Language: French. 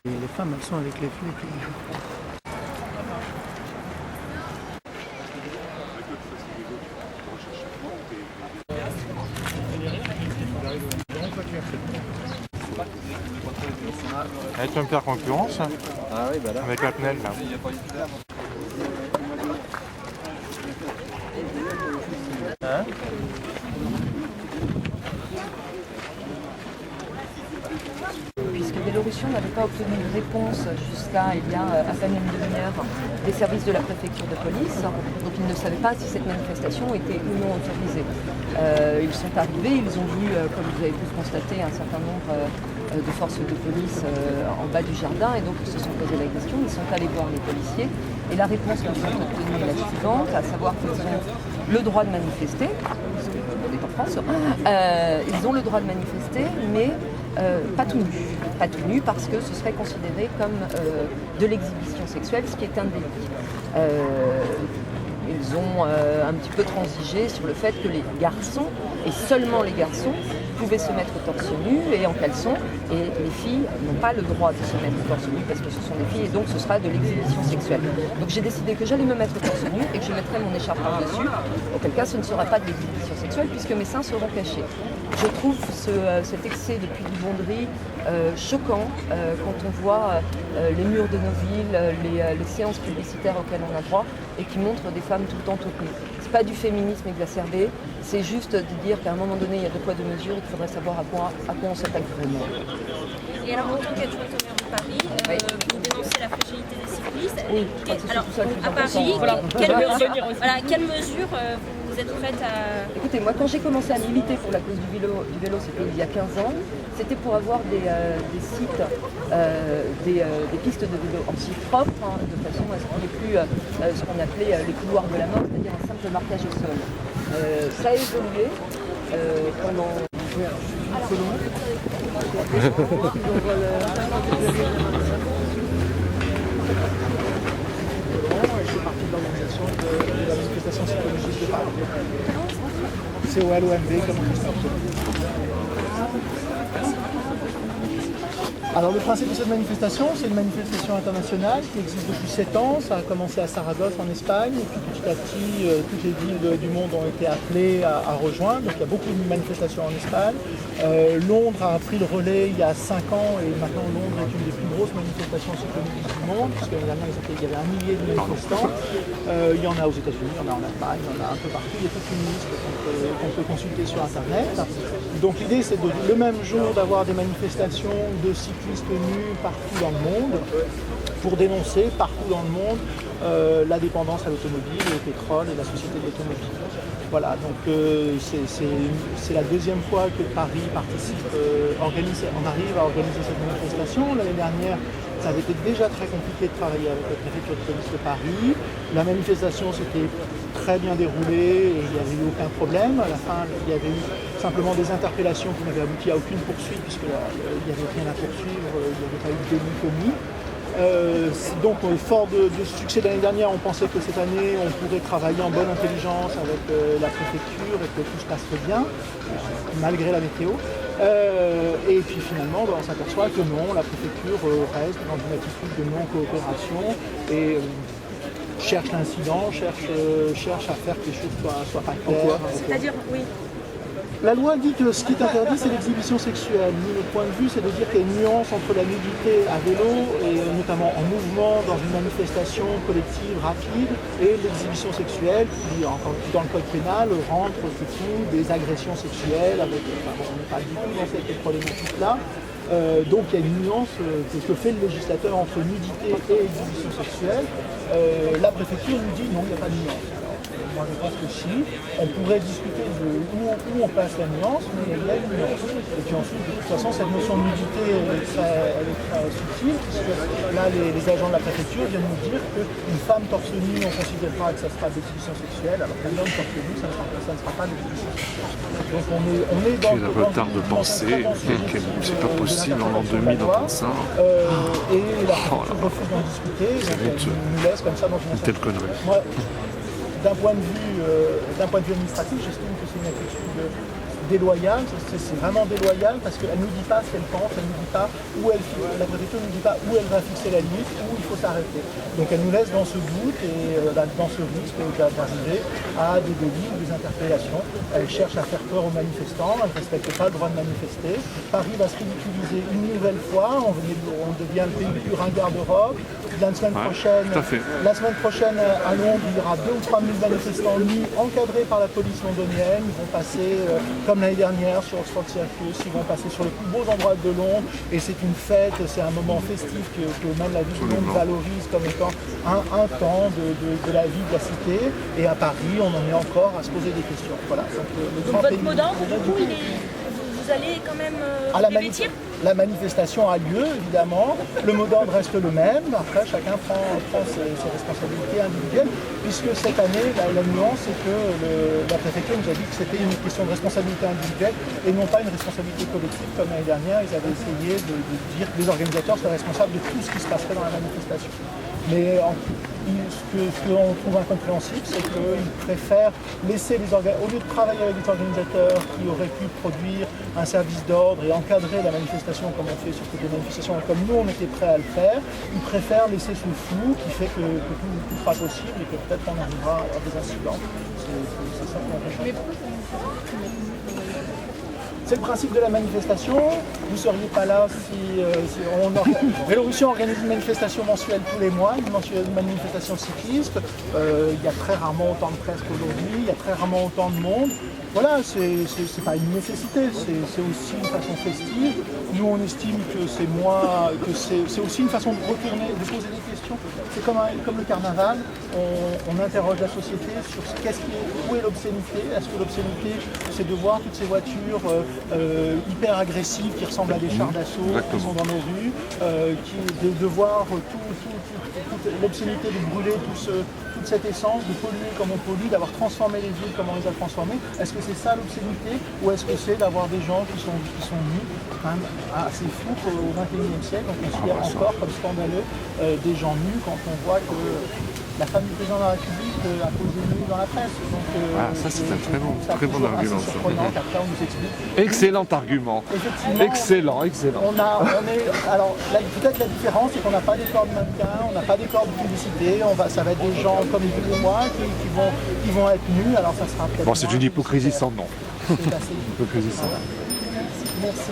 Et les femmes, elles sont avec les flics. Elle peut me faire concurrence avec la PNEL là. Hein? Puisque Vélorussion n'avait pas obtenu de réponse jusqu'à il y a à peine une demi-heure des services de la préfecture de police, donc ils ne savaient pas si cette manifestation était ou non autorisée. Ils sont arrivés, ils ont vu, comme vous avez pu le constater, un certain nombre de forces de police en bas du jardin, et donc ils se sont posé la question, ils sont allés voir les policiers, et la réponse qu'ils ont obtenue est la suivante, à savoir qu'ils ont le droit de manifester, parce qu'on est en France, ils ont le droit de manifester, mais pas tout nu. Pas tout nu parce que ce serait considéré comme de l'exhibition sexuelle, ce qui est un délit. Ils ont un petit peu transigé sur le fait que les garçons, et seulement les garçons, pouvaient se mettre torse nu et en caleçon, et les filles n'ont pas le droit de se mettre torse nu parce que ce sont des filles, et donc ce sera de l'exhibition sexuelle. Donc j'ai décidé que j'allais me mettre torse nu et que je mettrais mon écharpe par-dessus, auquel cas ce ne sera pas de l'exhibition sexuelle puisque mes seins seront cachés. Je trouve cet excès de pudibonderie choquant quand on voit les murs de nos villes, les séances publicitaires auxquelles on a droit et qui montrent des femmes tout le temps toutes nues. C'est pas du féminisme exacerbé, c'est juste de dire qu'à un moment donné il y a deux poids deux mesures et qu'il faudrait savoir à quoi on s'attaque vraiment. Et alors, en tant qu'adjointe au maire de Paris, vous dénoncez la fragilité des cyclistes. Oui, alors, tout ça, à Paris, quelles mesures vous êtes prête à... Écoutez, moi quand j'ai commencé à militer pour la cause du vélo c'était il y a 15 ans, c'était pour avoir des sites, des pistes de vélo anti-propres, de façon à ce qu'il n'y ait plus ce qu'on appelait les couloirs de la mort, c'est-à-dire un simple marquage au sol. Ça a évolué pendant... C'est partie de l'organisation de la manifestation psychologique de Paris. C'est OLOMB, comme on dit. Alors le principe de cette manifestation, c'est une manifestation internationale qui existe depuis 7 ans. Ça a commencé à Saragosse en Espagne et puis petit à petit, toutes les villes du monde ont été appelées à rejoindre. Donc il y a beaucoup de manifestations en Espagne. Londres a pris le relais il y a 5 ans et maintenant Londres est une des plus grosses manifestations psychologiques du monde puisque l'année dernière il y avait 1 millier de manifestants. Il y en a aux États-Unis, il y en a en Allemagne, il y en a un peu partout. Il y a toute une liste qu'on peut consulter sur Internet. Donc l'idée c'est le même jour d'avoir des manifestations de cyclistes nus partout dans le monde pour dénoncer partout dans le monde la dépendance à l'automobile, au pétrole et la société de l'automobile. Voilà, donc c'est la deuxième fois que Paris participe, on arrive à organiser cette manifestation. L'année dernière, ça avait été déjà très compliqué de travailler avec la préfecture de police de Paris. La manifestation s'était très bien déroulée et il n'y avait eu aucun problème. À la fin, il y avait eu simplement des interpellations qui n'avaient abouti à aucune poursuite puisqu'il n'y avait rien à poursuivre, il n'y avait pas eu de délit commis. Donc fort de ce succès de l'année dernière, on pensait que cette année on pourrait travailler en bonne intelligence avec la préfecture et que tout se passerait bien, malgré la météo. Et puis finalement on s'aperçoit que non, la préfecture reste dans une attitude de non-coopération et cherche l'incident, cherche à faire que les choses soient pas claires. C'est-à-dire, oui. La loi dit que ce qui est interdit, c'est l'exhibition sexuelle. Nous, notre point de vue, c'est de dire qu'il y a une nuance entre la nudité à vélo, et notamment en mouvement, dans une manifestation collective rapide, et l'exhibition sexuelle, qui, dans le code pénal, rentre surtout des agressions sexuelles. On n'est pas du tout dans cette problématique-là. Donc il y a une nuance que fait le législateur entre nudité et exhibition sexuelle. La préfecture nous dit non, il n'y a pas de nuance. Moi je pense que si, on pourrait discuter de où on passe la nuance, mais il y a une nuance. Et puis ensuite, de toute façon, cette notion de nudité, elle est très subtile, puisque là, les agents de la préfecture viennent nous dire qu'une femme torse nu, on ne considère pas que ça sera d'exhibition sexuelle, alors qu'un homme torse nu, ça ne sera pas d'exhibition sexuelle. Donc on est dans le retard de penser, c'est pas possible en l'an 2000 d'entendre ça. Et la préfecture refuse d'en discuter, donc elle nous laisse comme ça dans une telle connerie. D'un point de vue administratif, j'estime que c'est une attitude déloyale, c'est vraiment déloyal parce qu'elle ne nous dit pas ce qu'elle pense, elle ne nous dit pas où la préfecture ne nous dit pas où elle va fixer la limite, où il faut s'arrêter. Donc elle nous laisse dans ce doute et dans ce risque d'arriver à des délits ou des interpellations. Elle cherche à faire peur aux manifestants, elle ne respecte pas le droit de manifester. Paris va se ridiculiser une nouvelle fois, on devient le pays le plus ringard d'Europe. La semaine prochaine à Londres, il y aura 2 ou 3 000 manifestants nus encadrés par la police londonienne. Ils vont passer, comme l'année dernière, sur Oxford Circus, ils vont passer sur les plus beaux endroits de Londres. Et c'est une fête, c'est un moment festif que même la ville de Londres valorise comme étant un temps de la vie de la cité. Et à Paris, on en est encore à se poser des questions. Voilà. Donc votre mot d'ordre, du coup, vous allez quand même les vêtir ? La manifestation a lieu, évidemment. Le mot d'ordre reste le même. Après, chacun prend ses responsabilités individuelles, puisque cette année, la nuance, c'est que la préfecture nous a dit que c'était une question de responsabilité individuelle et non pas une responsabilité collective, comme l'année dernière. Ils avaient essayé de dire que les organisateurs seraient responsables de tout ce qui se passerait dans la manifestation. Mais ce qu'on trouve incompréhensible, c'est qu'ils préfèrent laisser au lieu de travailler avec des organisateurs qui auraient pu produire un service d'ordre et encadrer la manifestation comme on fait sur toutes les manifestations, comme nous on était prêts à le faire, ils préfèrent laisser ce flou qui fait que tout sera possible et que peut-être on arrivera à des incidents. C'est ça qu'on recherche. C'est le principe de la manifestation. Vous ne seriez pas là si Vélorussion organise une manifestation mensuelle tous les mois, une manifestation cycliste. Il y a très rarement autant de presse qu'aujourd'hui, il y a très rarement autant de monde. Voilà, c'est pas une nécessité, c'est aussi une façon festive. Nous, on estime que c'est aussi une façon de retourner, de poser des questions. C'est comme le carnaval, on interroge la société sur où est l'obscénité. Est-ce que l'obscénité, c'est de voir toutes ces voitures hyper agressives qui ressemblent à des chars d'assaut qui sont dans nos rues, de voir toute l'obscénité de brûler toute cette essence, de polluer comme on pollue, d'avoir transformé les villes comme on les a transformées. Est-ce que c'est ça l'obscénité ou est-ce que c'est d'avoir des gens qui sont nus, quand même assez fou au XXIe siècle, on considère encore comme scandaleux des gens nus quand on voit que la femme du président de la République a posé nue dans la presse. Donc, ça c'est un très bon argument. C'est surprenant qu'après on nous explique. Excellent argument. Excellent. Alors peut-être la différence c'est qu'on n'a pas des corps de mannequins, on n'a pas des corps de publicité, ça va être des gens comme vous et moi qui vont être nus, alors ça sera peut-être... Bon, c'est une hypocrisie sans nom. C'est assez hypocrisie sans nom. Merci.